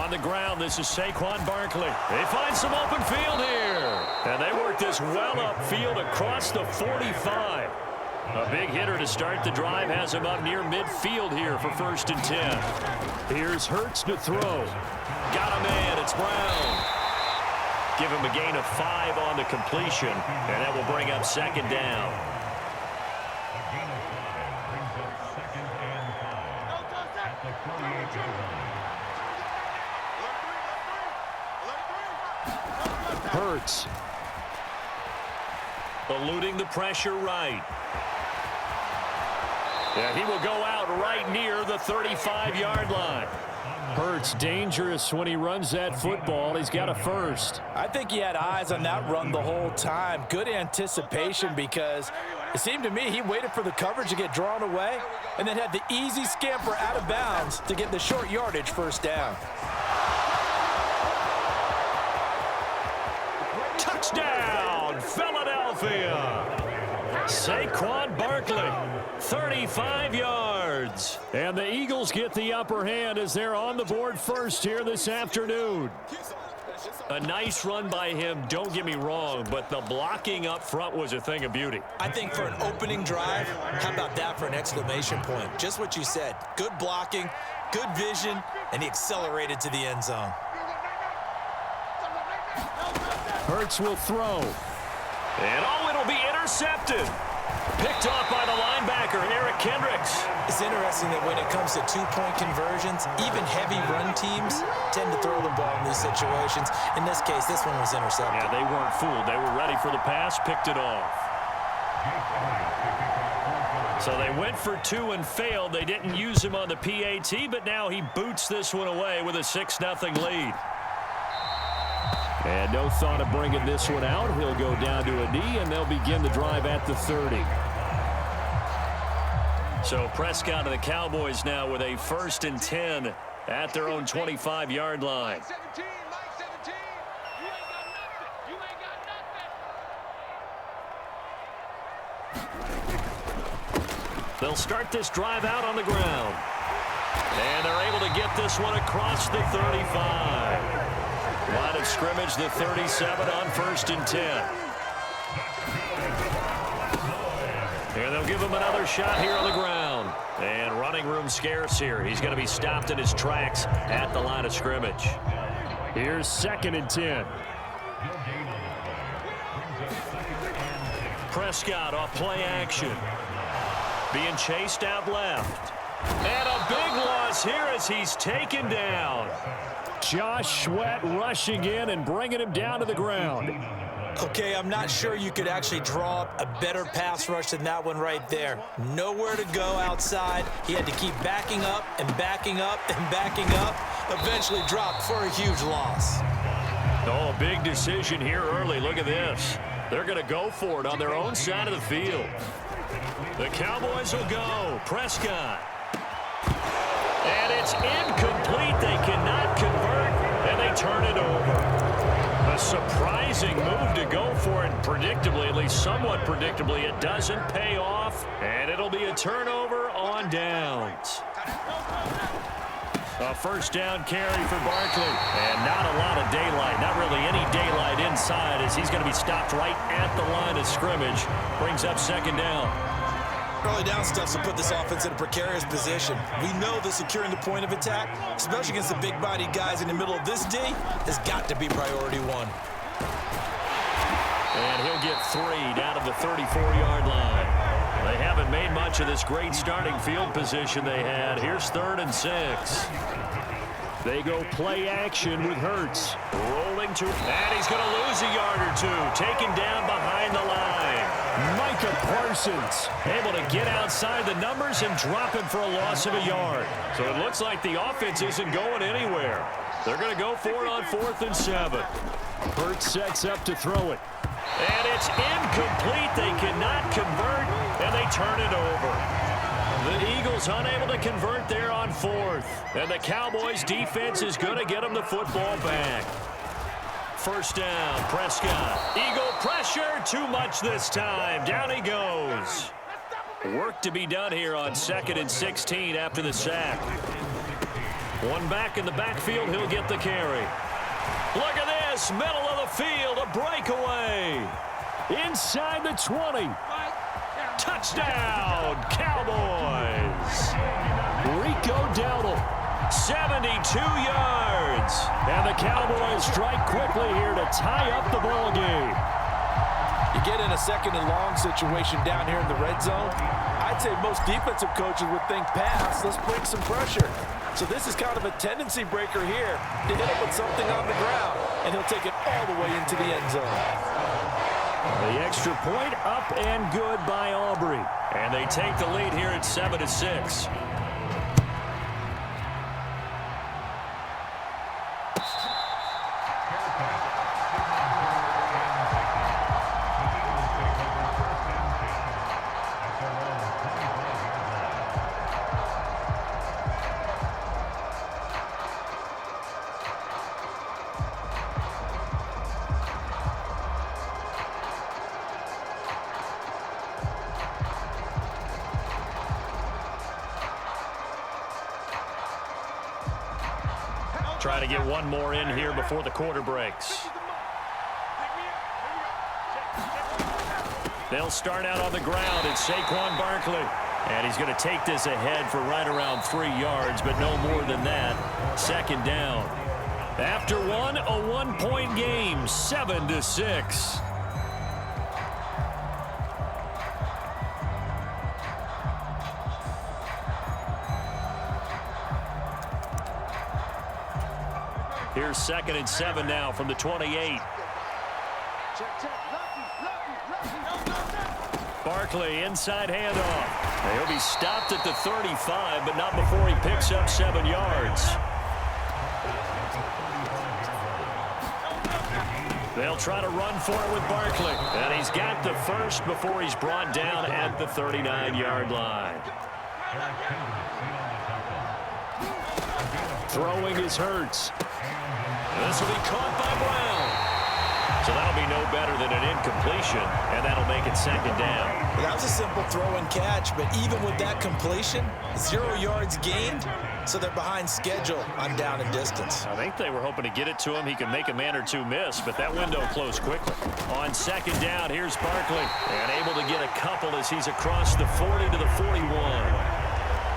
On the ground, this is Saquon Barkley. They find some open field here. And they work this well upfield across the 45. A big hitter to start the drive has him up near midfield here for 1st and 10. Here's Hurts to throw. Got a man. It's Brown. Give him a gain of 5 on the completion, and that will bring up 2nd down. Hurts. Eluding the pressure right. Yeah, he will go out right near the 35-yard line. Hurts dangerous when he runs that football. He's got a first. I think he had eyes on that run the whole time. Good anticipation because it seemed to me he waited for the coverage to get drawn away and then had the easy scamper out of bounds to get the short yardage 1st down. Touchdown, Philadelphia. Saquon Barkley, 35 yards. And the Eagles get the upper hand as they're on the board first here this afternoon. A nice run by him, don't get me wrong, but the blocking up front was a thing of beauty. I think for an opening drive, how about that for an exclamation point? Just what you said. Good blocking, good vision, and he accelerated to the end zone. Hurts will throw. And it'll be intercepted. Picked off by the linebacker, Eric Kendricks. It's interesting that when it comes to two-point conversions, even heavy run teams tend to throw the ball in these situations. In this case, this one was intercepted. Yeah, they weren't fooled. They were ready for the pass, picked it off. So they went for 2 and failed. They didn't use him on the PAT, but now he boots this one away with a 6-0 lead. And no thought of bringing this one out. He'll go down to a knee, and they'll begin the drive at the 30. So Prescott and the Cowboys now with a 1st and 10 at their own 25-yard line. They'll start this drive out on the ground. And they're able to get this one across the 35. Line of scrimmage, the 37 on 1st and 10. And they'll give him another shot here on the ground. And running room scarce here. He's going to be stopped in his tracks at the line of scrimmage. Here's 2nd and 10. Prescott off play action. Being chased out left. And a big loss here as he's taken down. Josh Sweat rushing in and bringing him down to the ground. Okay, I'm not sure you could actually draw up a better pass rush than that one right there. Nowhere to go outside. He had to keep backing up and backing up and backing up. Eventually dropped for a huge loss. Oh, a big decision here early. Look at this. They're going to go for it on their own side of the field. The Cowboys will go. Prescott. And it's incomplete. They cannot convert, and they turn it over. A surprising move to go for it. Predictably, at least somewhat predictably, it doesn't pay off, and it'll be a turnover on downs. A 1st down carry for Barkley. And not a lot of daylight. Not really any daylight inside as he's going to be stopped right at the line of scrimmage. Brings up 2nd down. Early down stuff will put this offense in a precarious position. We know that securing the point of attack, especially against the big-bodied guys in the middle of this D, has got to be priority 1. And he'll get 3 down to the 34-yard line. They haven't made much of this great starting field position they had. Here's 3rd and 6. They go play action with Hurts. Rolling to, and he's going to lose a yard or 2. Taken down behind the line. Micah Parsons able to get outside the numbers and drop him for a loss of a yard. So it looks like the offense isn't going anywhere. They're going to go for it on 4th and 7. Hurts sets up to throw it. And it's incomplete. They cannot convert, and they turn it over. The Eagles unable to convert there on 4th. And the Cowboys defense is going to get them the football back. 1st down, Prescott. Eagle pressure, too much this time. Down he goes. Work to be done here on 2nd and 16 after the sack. One back in the backfield, he'll get the carry. Look at this, middle of the field, a breakaway. Inside the 20. Touchdown, Cowboys. Rico Dowdle, 72 yards. And the Cowboys strike quickly here to tie up the ball game. You get in a second and long situation down here in the red zone, I'd say most defensive coaches would think pass, let's bring some pressure. So this is kind of a tendency breaker here to hit him with something on the ground, and he'll take it all the way into the end zone. The extra point up and good by Aubrey. And they take the lead here at 7-6. Try to get one more in here before the quarter breaks. They'll start out on the ground. It's Saquon Barkley. And he's going to take this ahead for right around 3 yards, but no more than that. Second down. After one, a 1-point game, 7-6. Here's 2nd and 7 now from the 28. Barkley, inside handoff. He'll be stopped at the 35, but not before he picks up 7 yards. They'll try to run for it with Barkley. And he's got the first before he's brought down at the 39-yard line. Throwing is Hurts. This will be caught by Brown. So that'll be no better than an incompletion, and that'll make it 2nd down. That was a simple throw and catch, but even with that completion, 0 yards gained, so they're behind schedule on down and distance. I think they were hoping to get it to him. He could make a man or two miss, but that window closed quickly. On 2nd down, here's Barkley, and able to get a couple as he's across the 40 to the 41.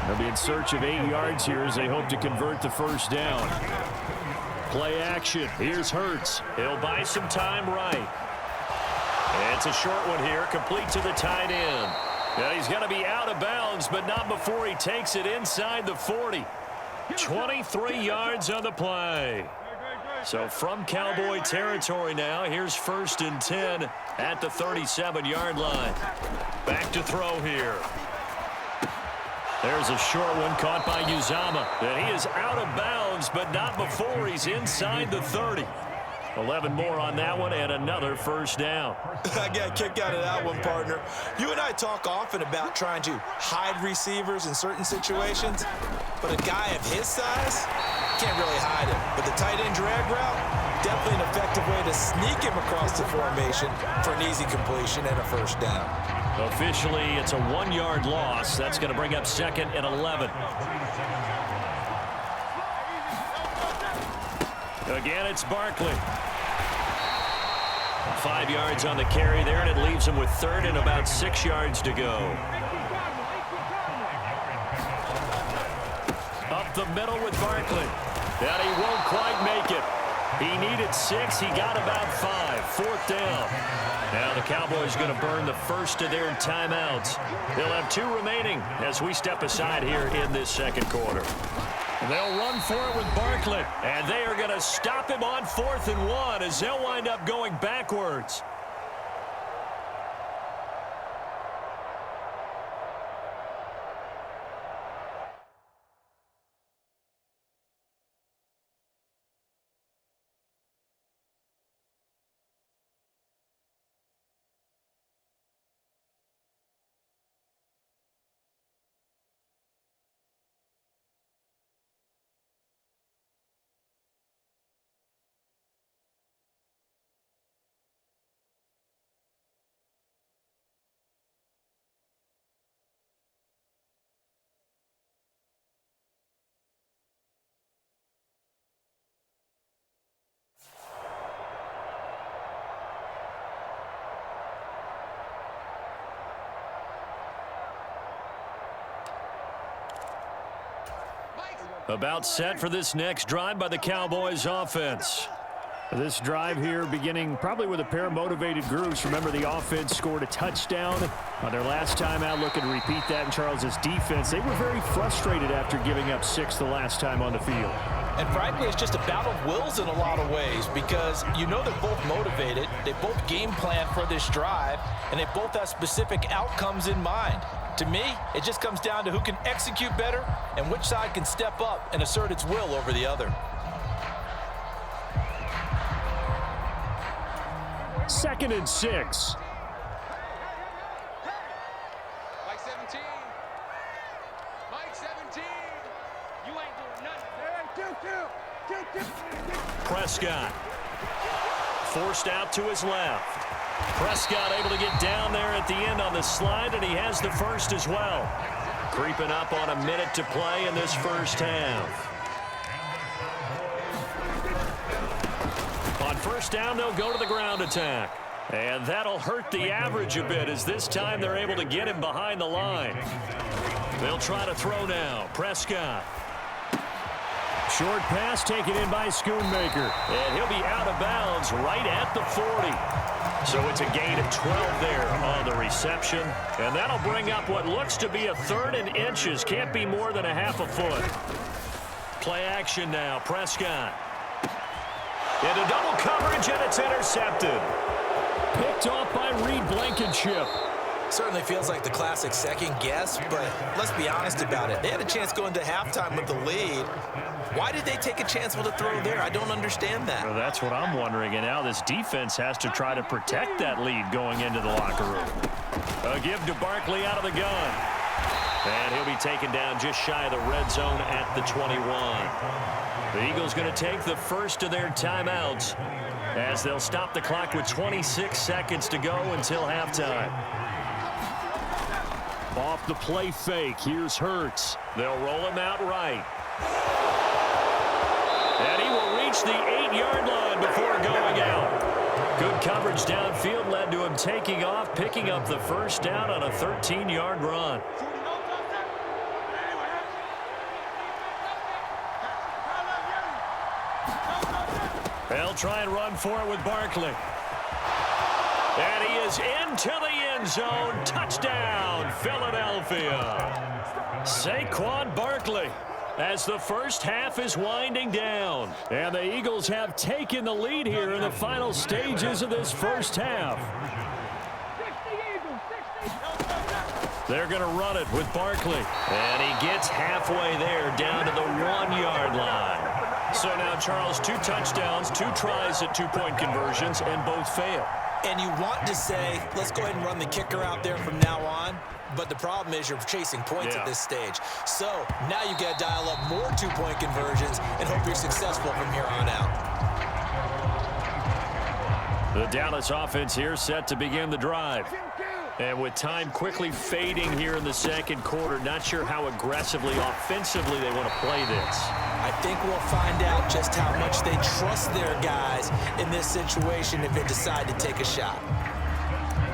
They'll be in search of 8 yards here as they hope to convert the first down. Play action. Here's Hurts. He'll buy some time right. It's a short one here, complete to the tight end. Now he's going to be out of bounds, but not before he takes it inside the 40. 23 yards on the play. So from Cowboy territory now, here's 1st and 10 at the 37-yard line. Back to throw here. There's a short one caught by Uzama. And he is out of bounds, but not before he's inside the 30. 11 more on that one and another first down. I got a kick out of that one, partner. You and I talk often about trying to hide receivers in certain situations, but a guy of his size can't really hide him. But the tight end drag route, definitely an effective way to sneak him across the formation for an easy completion and a first down. Officially, it's a 1-yard loss. That's going to bring up 2nd and 11. Again, it's Barkley. 5 yards on the carry there, and it leaves him with 3rd and about 6 yards to go. Up the middle with Barkley. And he won't quite make it. He needed 6. He got about 5. 4th down. Now the Cowboys going to burn the first of their timeouts. They'll have 2 remaining as we step aside here in this second quarter. They'll run for it with Barkley, and they are going to stop him on 4th and 1 as they'll wind up going backwards. About set for this next drive by the Cowboys offense. This drive here beginning probably with a pair of motivated groups. Remember, the offense scored a touchdown on their last time out. Looking to repeat that in Charles's defense. They were very frustrated after giving up 6 the last time on the field. And frankly, it's just a battle of wills in a lot of ways because you know they're both motivated. They both game plan for this drive, and they both have specific outcomes in mind. To me, it just comes down to who can execute better and which side can step up and assert its will over the other. 2nd and 6. Mike 17. Mike 17. You ain't doing nothing. Prescott forced out to his left. Prescott able to get down there at the end on the slide, and he has the first as well. Creeping up on a minute to play in this first half. On first down, they'll go to the ground attack. And that'll hurt the average a bit as this time they're able to get him behind the line. They'll try to throw now. Prescott. Short pass taken in by Schoonmaker. And he'll be out of bounds right at the 40. So it's a gain of 12 there on the reception. And that'll bring up what looks to be a 3rd and inches. Can't be more than a half a foot. Play action now. Prescott. Into double coverage, and it's intercepted. Picked off by Reed Blankenship. Certainly feels like the classic second guess, but let's be honest about it. They had a chance going to halftime with the lead. Why did they take a chance with a throw there? I don't understand that. Well, that's what I'm wondering, and now this defense has to try to protect that lead going into the locker room. A give to Barkley out of the gun. And he'll be taken down just shy of the red zone at the 21. The Eagles going to take the first of their timeouts as they'll stop the clock with 26 seconds to go until halftime. Off the play fake, here's Hurts. They'll roll him out right. And he will reach the 8-yard line before going out. Good coverage downfield led to him taking off, picking up the first down on a 13-yard run. They'll try and run for it with Barkley. And he is into the end zone. Touchdown, Philadelphia. Saquon Barkley as the first half is winding down. And the Eagles have taken the lead here in the final stages of this first half. They're going to run it with Barkley. And he gets halfway there down to the 1-yard line. So now, Charles, 2 touchdowns, 2 tries at 2-point conversions, and both fail. And you want to say, let's go ahead and run the kicker out there from now on. But the problem is you're chasing points at this stage. So now you got to dial up more 2-point conversions and hope you're successful from here on out. The Dallas offense here set to begin the drive. And with time quickly fading here in the second quarter, not sure how aggressively, offensively they want to play this. I think we'll find out just how much they trust their guys in this situation if they decide to take a shot.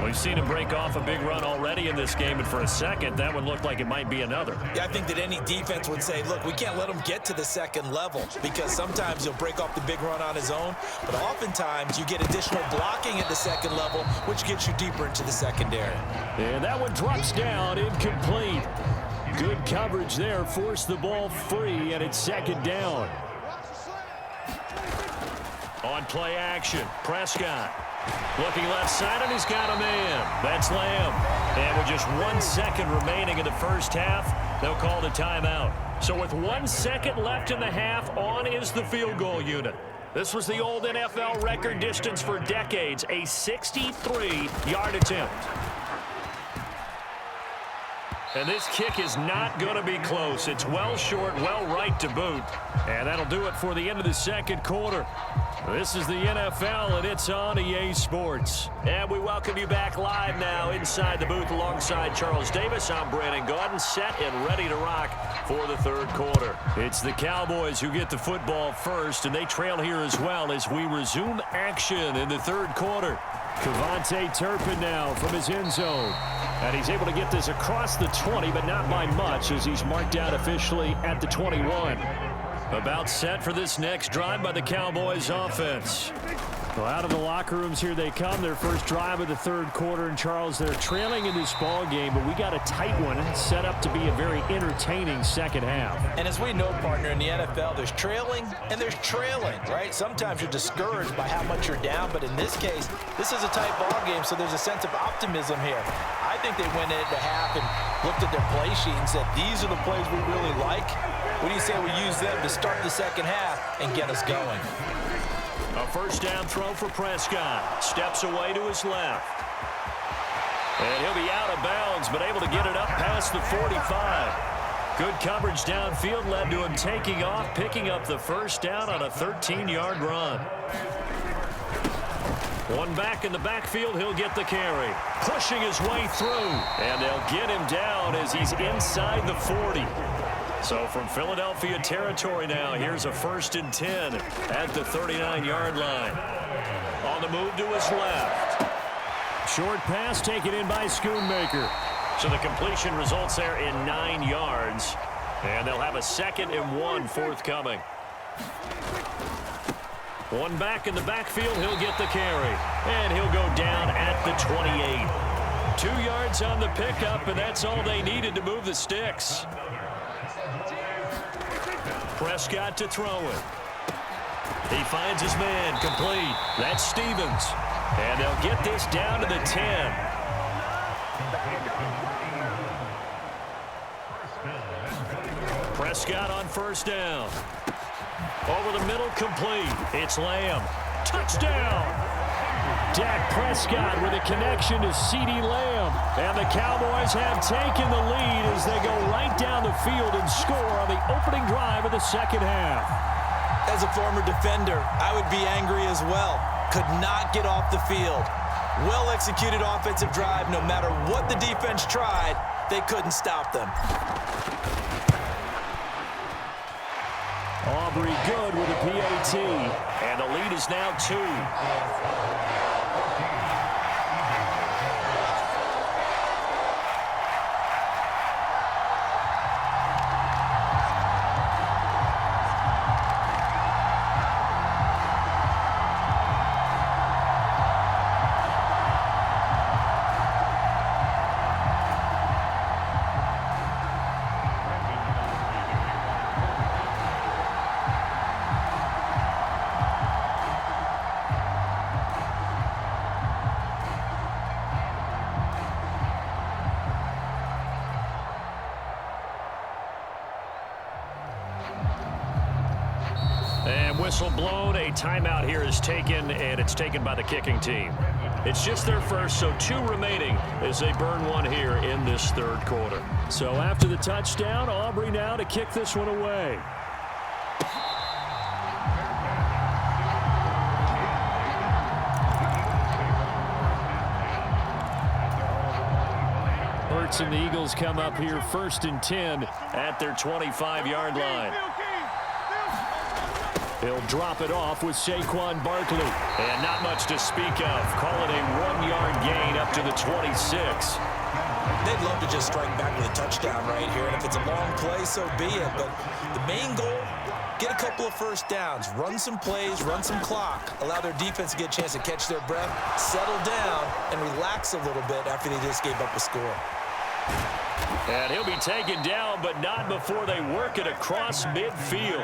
We've seen him break off a big run already in this game, and for a second, that one looked like it might be another. Yeah, I think that any defense would say, look, we can't let him get to the second level because sometimes he'll break off the big run on his own, but oftentimes you get additional blocking at the second level, which gets you deeper into the secondary. And that one drops down, incomplete. Good coverage there, forced the ball free, and it's second down. On play action, Prescott. Looking left side, and he's got a man. That's Lamb. And with just 1 second remaining in the first half, they'll call the timeout. So with 1 second left in the half, on is the field goal unit. This was the old NFL record distance for decades, a 63-yard attempt. And this kick is not going to be close. It's well short, well right to boot. And that'll do it for the end of the second quarter. This is the NFL, and it's on EA Sports. And we welcome you back live now inside the booth alongside Charles Davis. I'm Brandon Gaudin, set and ready to rock for the third quarter. It's the Cowboys who get the football first, and they trail here as well as we resume action in the third quarter. Kevontae Turpin now from his end zone. And he's able to get this across the 20, but not by much, as he's marked out officially at the 21. About set for this next drive by the Cowboys offense. Well, out of the locker rooms here they come. Their first drive of the third quarter. And, Charles, they're trailing in this ball game, but we got a tight one set up to be a very entertaining second half. And as we know, partner, in the NFL, there's trailing and there's trailing, right? Sometimes you're discouraged by how much you're down, but in this case, this is a tight ball game, so there's a sense of optimism here. I think they went into half and looked at their play sheet and said, these are the plays we really like. What do you say we use them to start the second half and get us going? A first down throw for Prescott. Steps away to his left. And he'll be out of bounds, but able to get it up past the 45. Good coverage downfield led to him taking off, picking up the first down on a 13-yard run. One back in the backfield, he'll get the carry. Pushing his way through. And they'll get him down as he's inside the 40. So from Philadelphia territory now, here's a 1st and 10 at the 39-yard line. On the move to his left. Short pass taken in by Schoonmaker. So the completion results there in 9 yards. And they'll have a 2nd and 1 forthcoming. One back in the backfield, he'll get the carry. And he'll go down at the 28. 2 yards on the pickup, and that's all they needed to move the sticks. Prescott to throw it. He finds his man complete. That's Stevens. And they'll get this down to the 10. Prescott on first down. Over the middle, complete. It's Lamb. Touchdown! Dak Prescott with a connection to CeeDee Lamb. And the Cowboys have taken the lead as they go right down the field and score on the opening drive of the second half. As a former defender, I would be angry as well. Could not get off the field. Well-executed offensive drive. No matter what the defense tried, they couldn't stop them. Aubrey good with a PAT. And the lead is now 2. Whistle blown. A timeout here is taken, and it's taken by the kicking team. It's just their first, so 2 remaining as they burn one here in this third quarter. So after the touchdown, Aubrey now to kick this one away. Hurts and the Eagles come up here 1st and 10 at their 25-yard line. He'll drop it off with Saquon Barkley. And not much to speak of. Call it a 1-yard gain up to the 26. They'd love to just strike back with a touchdown right here. And if it's a long play, so be it. But the main goal, get a couple of first downs. Run some plays, run some clock. Allow their defense to get a chance to catch their breath, settle down, and relax a little bit after they just gave up a score. And he'll be taken down, but not before they work it across midfield.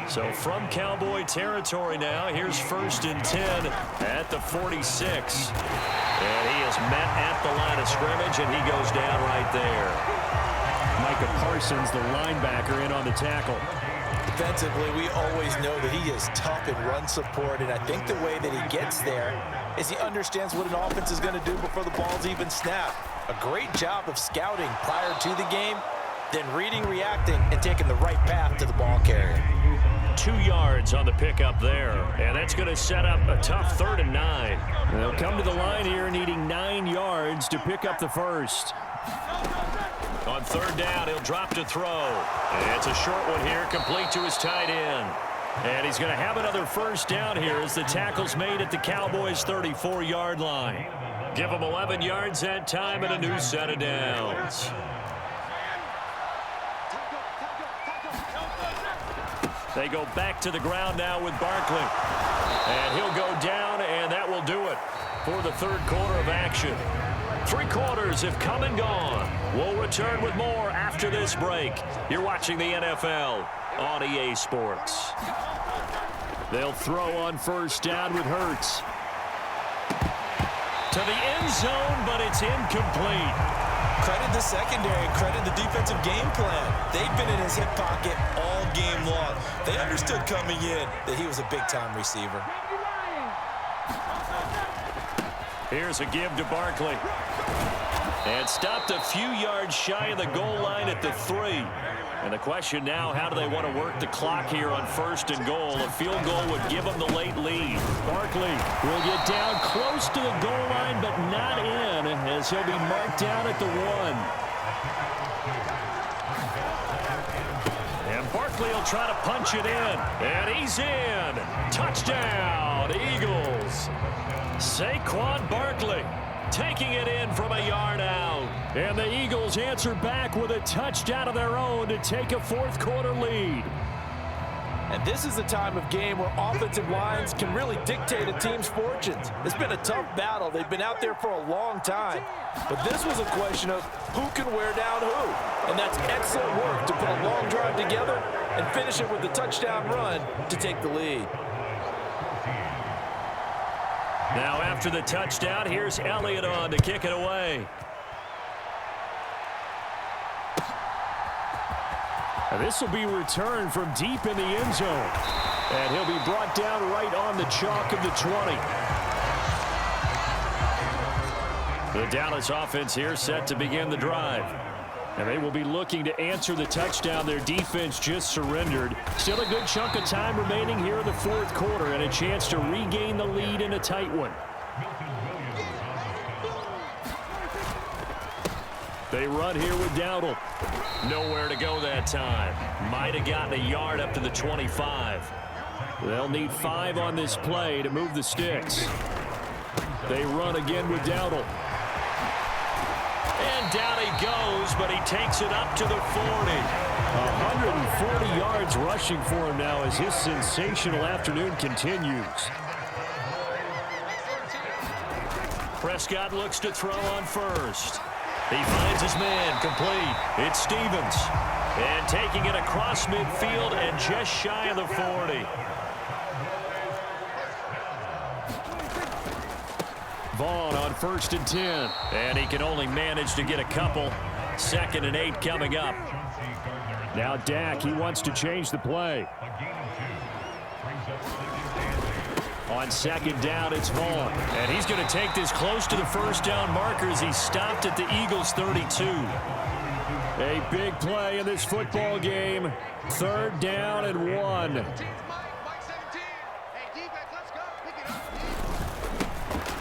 So from Cowboy territory now, here's 1st and 10 at the 46. And he is met at the line of scrimmage, and he goes down right there. Micah Parsons, the linebacker, in on the tackle. Defensively, we always know that he is tough in run support, and I think the way that he gets there is he understands what an offense is going to do before the ball's even snapped. A great job of scouting prior to the game, then reading, reacting, and taking the right path to the ball carrier. 2 yards on the pickup there, and that's going to set up a tough 3rd and 9. They'll come to the line here needing 9 yards to pick up the first. On 3rd down, he'll drop to throw. And it's a short one here, complete to his tight end. And he's going to have another first down here as the tackle's made at the Cowboys' 34-yard line. Give them 11 yards that time and a new set of downs. They go back to the ground now with Barkley. And he'll go down, and that will do it for the third quarter of action. 3 quarters have come and gone. We'll return with more after this break. You're watching the NFL on EA Sports. They'll throw on first down with Hurts. To the end zone, but it's incomplete. Credit the secondary, credit the defensive game plan. They've been in his hip pocket all game long. They understood coming in that he was a big-time receiver. Here's a give to Barkley. And stopped a few yards shy of the goal line at the 3. And the question now, how do they want to work the clock here on first and goal? A field goal would give them the late lead. Barkley will get down close to the goal line, but not in, as he'll be marked down at the 1. And Barkley will try to punch it in. And he's in. Touchdown, Eagles. Saquon Barkley taking it in from a yard out. And the Eagles answer back with a touchdown of their own to take a fourth quarter lead. And this is the time of game where offensive lines can really dictate a team's fortunes. It's been a tough battle. They've been out there for a long time. But this was a question of who can wear down who. And that's excellent work to put a long drive together and finish it with a touchdown run to take the lead. Now after the touchdown, here's Elliott on to kick it away. And this will be returned from deep in the end zone. And he'll be brought down right on the chalk of the 20. The Dallas offense here set to begin the drive. And they will be looking to answer the touchdown their defense just surrendered. Still a good chunk of time remaining here in the fourth quarter and a chance to regain the lead in a tight one. They run here with Dowdle. Nowhere to go that time. Might have gotten a yard up to the 25. They'll need 5 on this play to move the sticks. They run again with Dowdle. And down he goes, but he takes it up to the 40. 140 yards rushing for him now as his sensational afternoon continues. Prescott looks to throw on first. He finds his man complete. It's Stevens. And taking it across midfield and just shy of the 40. Vaughn on 1st and 10. And he can only manage to get a couple. 2nd and 8 coming up. Now Dak, he wants to change the play. On 2nd down, it's Vaughn. And he's going to take this close to the first down marker as he stopped at the Eagles' 32. A big play in this football game. 3rd down and 1.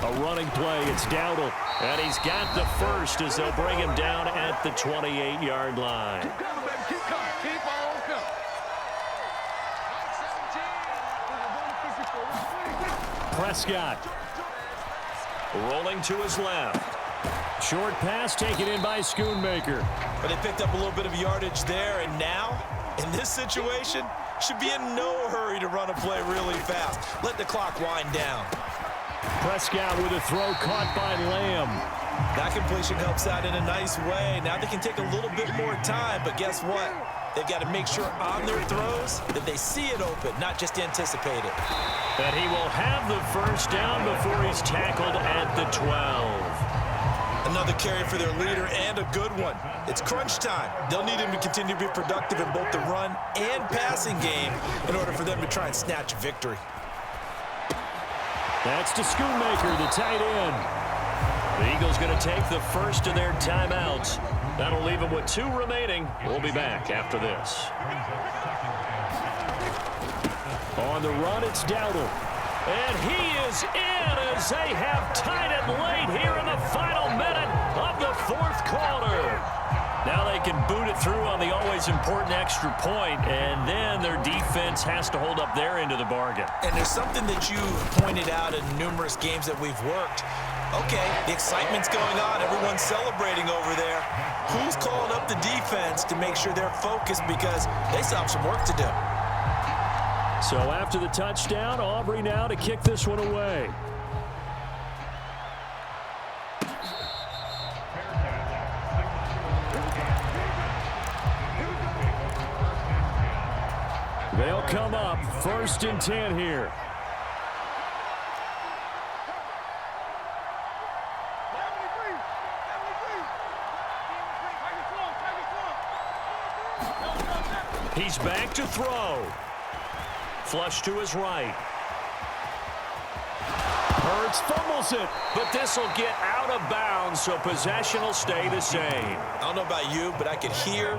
A running play, it's Dowdle. And he's got the first as they'll bring him down at the 28-yard line. Keep coming, baby. Keep coming. Keep on coming. Prescott. Rolling to his left. Short pass taken in by Schoonmaker. But they picked up a little bit of yardage there, and now, in this situation, should be in no hurry to run a play really fast. Let the clock wind down. Prescott with a throw caught by Lamb. That completion helps out in a nice way. Now they can take a little bit more time, but guess what? They've got to make sure on their throws that they see it open, not just anticipate it. And he will have the first down before he's tackled at the 12. Another carry for their leader and a good one. It's crunch time. They'll need him to continue to be productive in both the run and passing game in order for them to try and snatch a victory. That's to Schoonmaker, the tight end. The Eagles going to take the first of their timeouts. That'll leave them with 2 remaining. We'll be back after this. On the run, it's Dowdle. And he is in as they have tied it late here in the final minute of the fourth quarter. Now they can boot it through on the always important extra point, and then their defense has to hold up their end of the bargain. And there's something that you pointed out in numerous games that we've worked. Okay, the excitement's going on. Everyone's celebrating over there. Who's calling up the defense to make sure they're focused because they still have some work to do? So after the touchdown, Aubrey now to kick this one away. They'll come up 1st and 10 here. He's back to throw. Flush to his right. Hurts fumbles it, but this will get out of bounds, so possession will stay the same. I don't know about you, but I could hear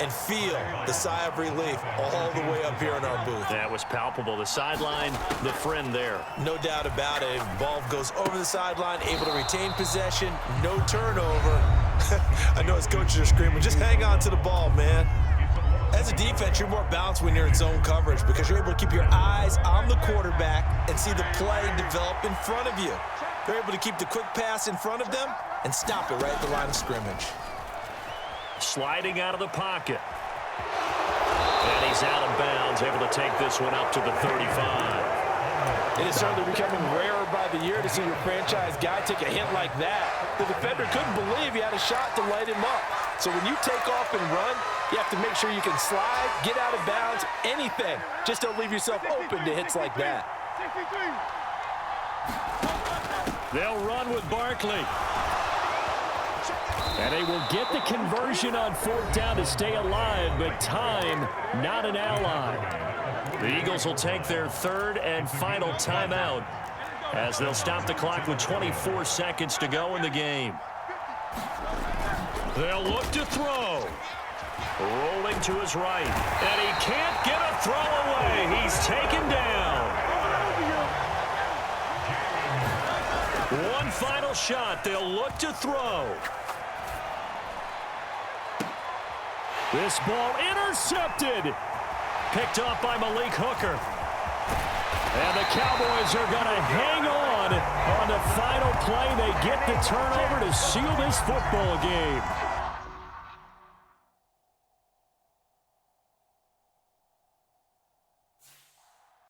and feel the sigh of relief all the way up here in our booth. That was palpable. The sideline, the friend there. No doubt about it. Ball goes over the sideline, able to retain possession, no turnover. I know his coaches are screaming, just hang on to the ball, man. As a defense, you're more balanced when you're in zone coverage because you're able to keep your eyes on the quarterback and see the play develop in front of you. They're able to keep the quick pass in front of them and stop it right at the line of scrimmage. Sliding out of the pocket. And he's out of bounds, able to take this one up to the 35. It is certainly becoming rarer by the year to see your franchise guy take a hit like that. The defender couldn't believe he had a shot to light him up. So when you take off and run, you have to make sure you can slide, get out of bounds, anything. Just don't leave yourself open to hits like that. They'll run with Barkley. And they will get the conversion on 4th down to stay alive, but time not an ally. The Eagles will take their 3rd and final timeout as they'll stop the clock with 24 seconds to go in the game. They'll look to throw. Rolling to his right. And he can't get a throw away. He's taken down. One final shot. They'll look to throw. This ball intercepted. Picked off by Malik Hooker. And the Cowboys are going to hang on the final play. They get the turnover to seal this football game.